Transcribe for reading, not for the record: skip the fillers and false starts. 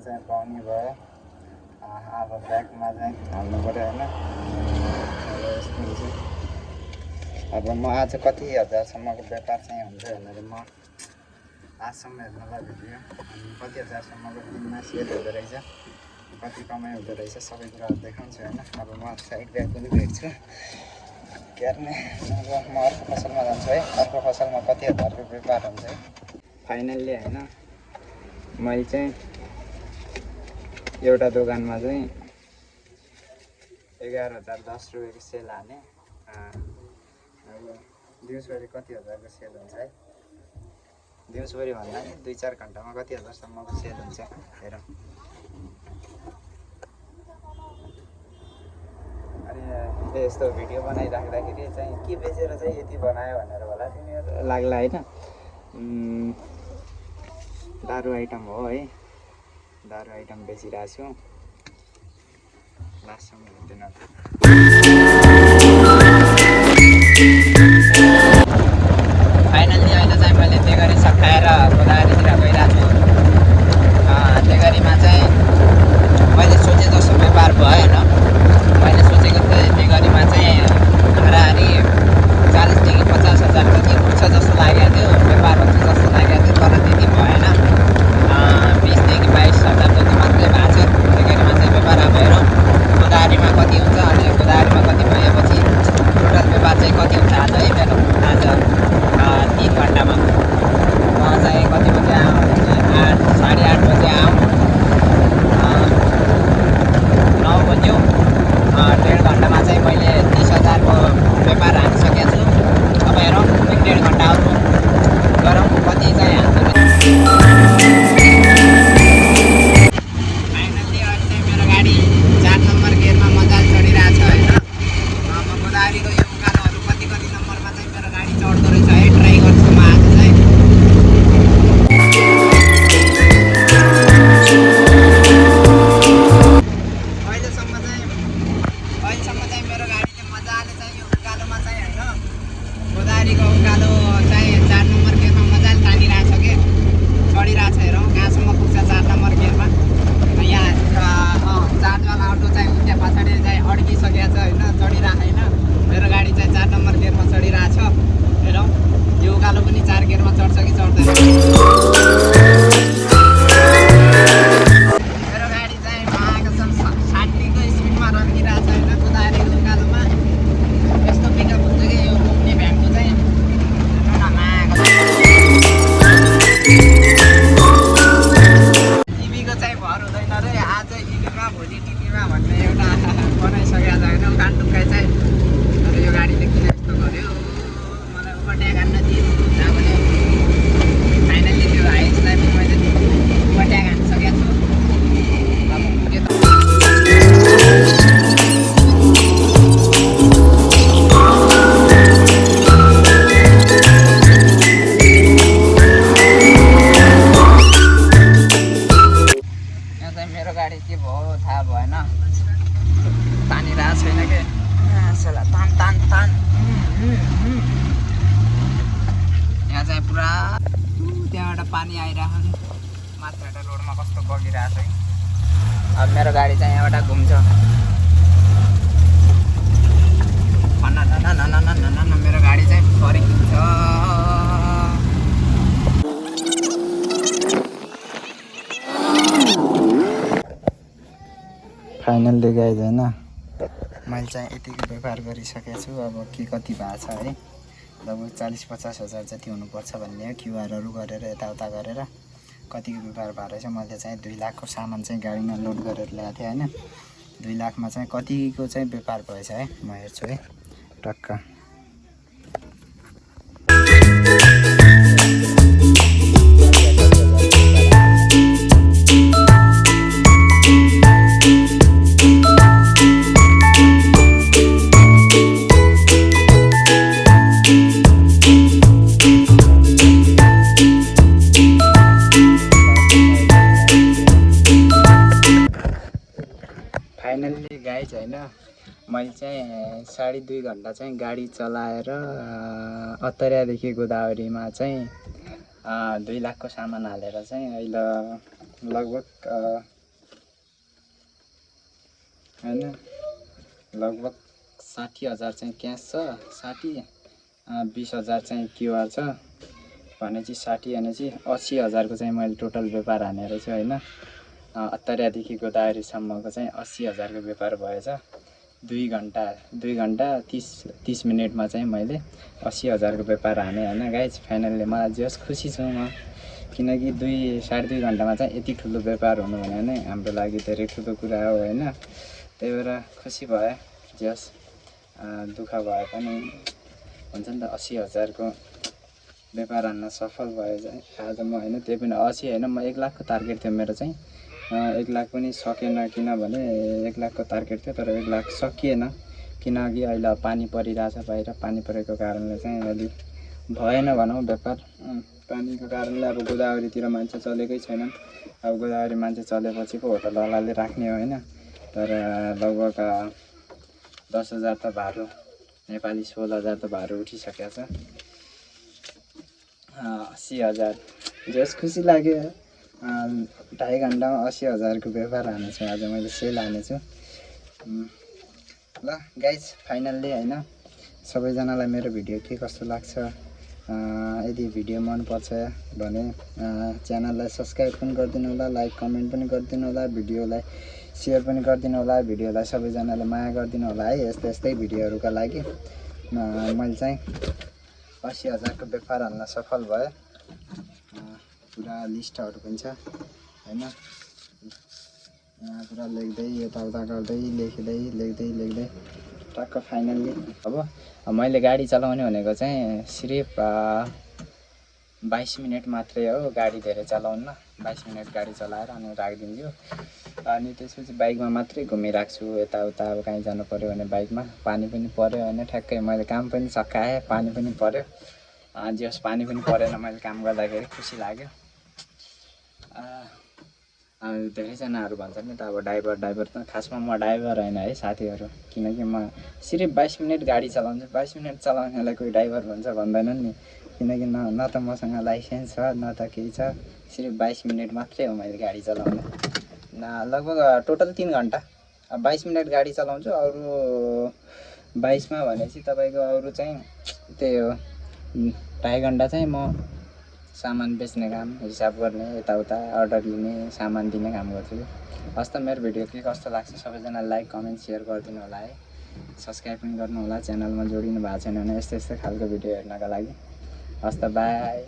चाहिँ पाउने भयो। अब ब्यागमा चाहिँ हाल्नु पऱ्यो होइन। यस्तो हुन्छ। अब म आज कति हजारसम्मको व्यापार चाहिँ हुन्छ भनेर म आजसम्म हेर्नलाई भिडियो अनि कति हजारसम्मको दिनमा सेल हुँदो रहेछ, कति कमाइ हुँदो रहेछ सबै कुराहरू देखाउँछु होइन। अब म साइड ब्याग पनि भेट्छु क्यार्ने। अब म अर्को फसलमा जान्छु है। अर्को फसलमा कति हजारको व्यापार हुन्छ है। फाइनल्ली होइन मैले चाहिँ एउटा दोकानमा चाहिँ 11,010 रुपियाँको सेल हाने। अब दिउँसभरि कति हजारको सेल हुन्छ है। दिउँसभरि भन्दा नि 2-4 घन्टामा कति हजारसम्मको सेल हुन्छ हेरौँ। अनि यस्तो भिडियो बनाइराख्दाखेरि चाहिँ के बेचेर चाहिँ यति बनायो भनेर होला तिमीहरू लाग्ला होइन। दारु आइटम हो है। दारु आइटम बेचिरहेको छु। लास्टसम्म हुँदैन। फाइनल्ली अहिले चाहिँ मैले तेगरी सकाएर गोदावरीतिर गइरहेको छु। तेगरीमा चाहिँ मैले सोचे जस्तो व्यापार भएन। मैले सोचेको थिएँ तेगरीमा चाहिँ हाराहारी 40,000 देखि 50,000 कति उठ्छ जस्तो लागेको थियो, व्यापार हुन्छ जस्तो लागेको थियो। तर त्यति भएन। 20,000 देखि 22,000 जति मात्रै भएको छ तेगरीमा चाहिँ व्यापार। अब हेरौँ गोदावरीमा कति हुन्छ अनि गोदावरीमा कति भएपछि टोटल व्यापार चाहिँ कति हुन्छ आज है मेरो। आज 3 घन्टामा म चाहिँ कति बजे आउँ, 8 साढे 8 बजे आउँ, 9 बज्यो। 1.5 घन्टामा चाहिँ मैले 30,000 को व्यापार हानिसकेको छु। अब हेरौँ 1.5 घन्टा आउनु गरौँ कति चाहिँ हाल्छ। फाइनल्ली अहिले चाहिँ मेरो गाडी 4 नम्बर गियरमा मजाले चढिरहेको छ होइन। म गोदावरीको यो उकालोहरू कति नम्बरमा चाहिँ मेरो गाडी चढ्दो रहेछ है। ट्राई गर्छु म आज चाहिँ। अहिलेसम्म चाहिँ मेरो गाडीले मजाले चाहिँ यो उकालोमा चाहिँ होइन गोदावरीको उकालो चाहिँ 4 नम्बर गियरमा मजाले तानिरहेको छ कि चढिरहेको छ। हेरौँ कहाँसम्म पुग्छ 4 नम्बर गियरमा। यहाँ चार्जवाला अटो चाहिँ उता पछाडि चाहिँ अड्किसकेको छ होइन, चढिरहेको छैन। मेरो गाडी चाहिँ 4 नम्बर गियरमा चढिरहेको छ। हेरौँ यो उकालो पनि 4 गियरमा चढ्छ कि चढ्दैन। मेरो गाडी चाहिँ कसम 60को स्पिडमा रन्किरहेको छ होइन गोदावरीको उकालोमा। यस्तो पिकअप हुन्छ कि यो बोक्ने भ्यानको चाहिँ। टिभीको चाहिँ भर हुँदैन रे। आज इभीमा भोलि टिभीमा भन्ने एउटा बनाइसकेको छ होइन उखान-टुक्काइ चाहिँ। तर यो गाडीले किन यस्तो गर्यो, मलाई ओभरटेक हान्न दियो भने फाइनल्ली त्यो हाइसलाई पनि मैले ओभरटेक हानिसकेको छु। अब के त मेरो गाडी के भयो थाहा भएन। तानिरहेको छैन कि साला तान तान तान। यहाँ चाहिँ पुरा त्यहाँबाट पानी आइरहेको छ। माथिबाट रोडमा कस्तो बगिरहेको छ है। अब मेरो गाडी चाहिँ यहाँबाट घुम्छ। मेरो गाडी चाहिँ फर्किन्छ। फाइनल्ली गाइज होइन मैले चाहिँ यतिको व्यापार गरिसकेको छु। अब के कति भएको छ है। लगभग 40-50 हजार जति हुनुपर्छ भन्ने हो। क्युआरहरू गरेर यताउता गरेर कतिको व्यापार भएको रहेछ। मैले चाहिँ 2 लाखको सामान चाहिँ गाडीमा लोड गरेर ल्याएको थिएँ होइन। 2 लाखमा चाहिँ कतिको चाहिँ व्यापार भएछ है म हेर्छु है टक्क। फाइनल्ली गाइज होइन मैले चाहिँ 2.5 घन्टा चाहिँ गाडी चलाएर अत्तरियादेखि गोदावरीमा चाहिँ 2 लाखको सामान हालेर चाहिँ अहिले लगभग होइन। लगभग 60,000 चाहिँ क्यास छ, 20,000 चाहिँ क्युआर छ भनेपछि 60 भनेपछि 80,000को चाहिँ मैले टोटल व्यापार हानेर चाहिँ होइन। अत्तरियादेखि गोदावरीसम्मको चाहिँ 80,000को व्यापार भएछ। 2 घन्टा 30 मिनटमा चाहिँ मैले 80,000को व्यापार हाने होइन गाइज। फाइनल्ली मलाई जस खुसी छु म, किनकि 2-2.5 घन्टामा चाहिँ यति ठुलो व्यापार हुनु भने नै हाम्रो लागि धेरै ठुलो कुरा हो होइन। त्यही भएर खुसी भयो। जस दुःख भए पनि हुन्छ नि त, 80,000को व्यापार हान्न सफल भयो चाहिँ आज म होइन। त्यही पनि 80 होइन, म 1 लाखको टार्गेट थियो मेरो चाहिँ। 1 लाख पनि सकेन, किनभने 1 लाखको टार्गेट थियो तर 1 लाख सकिएन, किनकि अहिले पानी परिरहेछ बाहिर। पानी परेको कारणले चाहिँ अलिक भएन भनौँ व्यापार। पानीको कारणले अब गोदावरीतिर मान्छे चलेकै छैनन्। अब गोदावरी मान्छे चलेपछि पो होटलवालाले राख्ने होइन। तर लगभग 10,000 त भाडो, नेपाली 16,000 त भाडो उठिसकेको छ। 80,000 जस खुसी लाग्यो। 2.5 घन्टामा 80,000को व्यापार हानेछु आज मैले, सेल हानेछु। ल गाइज फाइनल्ली होइन, सबैजनालाई मेरो भिडियो के कस्तो लाग्छ, यदि भिडियो मनपर्छ भने च्यानललाई सब्सक्राइब पनि गरिदिनु होला, लाइक कमेन्ट पनि गरिदिनु होला, भिडियोलाई सेयर पनि गरिदिनु होला, भिडियोलाई सबैजनाले माया गरिदिनु होला है। यस्तै भिडियोहरूका लागि मैले चाहिँ 80,000को व्यापार हान्न सफल भयो। पुरा लिस्टहरू पनि छ होइन। यहाँ पुरा लेख्दै यताउता गर्दै लेख्दै टक्क फाइनल्ली अब मैले गाडी चलाउने भनेको चाहिँ सिर्फ 22 मिनट मात्रै हो। गाडी धेरै चलाउन्न, 22 मिनट गाडी चलाएर अनि राखिदिन्छु। अनि त्यसपछि बाइकमा मात्रै घुमिरहेको छु यताउता। अब कहीँ जानु पऱ्यो भने बाइकमा। पानी पनि पऱ्यो होइन, ठ्याक्कै मैले काम पनि सकाएँ, पानी पनि पऱ्यो। जस पानी पनि परेन मैले काम गर्दाखेरि खुसी लाग्यो। धेरैजनाहरू भन्छन् नि त अब ड्राइभर त, खासमा म ड्राइभर होइन है साथीहरू, किनकि म सिर्फ 22 मिनट गाडी चलाउँछु। 22 मिनट चलाउनेलाई कोही ड्राइभर भन्छ भन्दैनन् नि, किनकि न त मसँग लाइसेन्स छ न त केही छ। सिर्फ 22 मिनट मात्रै हो मैले गाडी चलाउने। लगभग टोटल 3 घन्टा। 22 मिनट गाडी चलाउँछु, अरू 22मा भनेपछि तपाईँको अरू चाहिँ त्यही हो 2.5 घन्टा चाहिँ म सामान बेच्ने काम, हिसाब गर्ने, यताउता अर्डर लिने, सामान दिने काम गर्छु। हस् त, मेरो भिडियो के कस्तो लाग्छ सबैजना लाइक कमेन्ट सेयर गरिदिनु होला है। सब्सक्राइब पनि गर्नु होला, च्यानलमा जोडिनु भएको छैन भने यस्तै खालको भिडियो हेर्नका लागि। हस् त, बाई।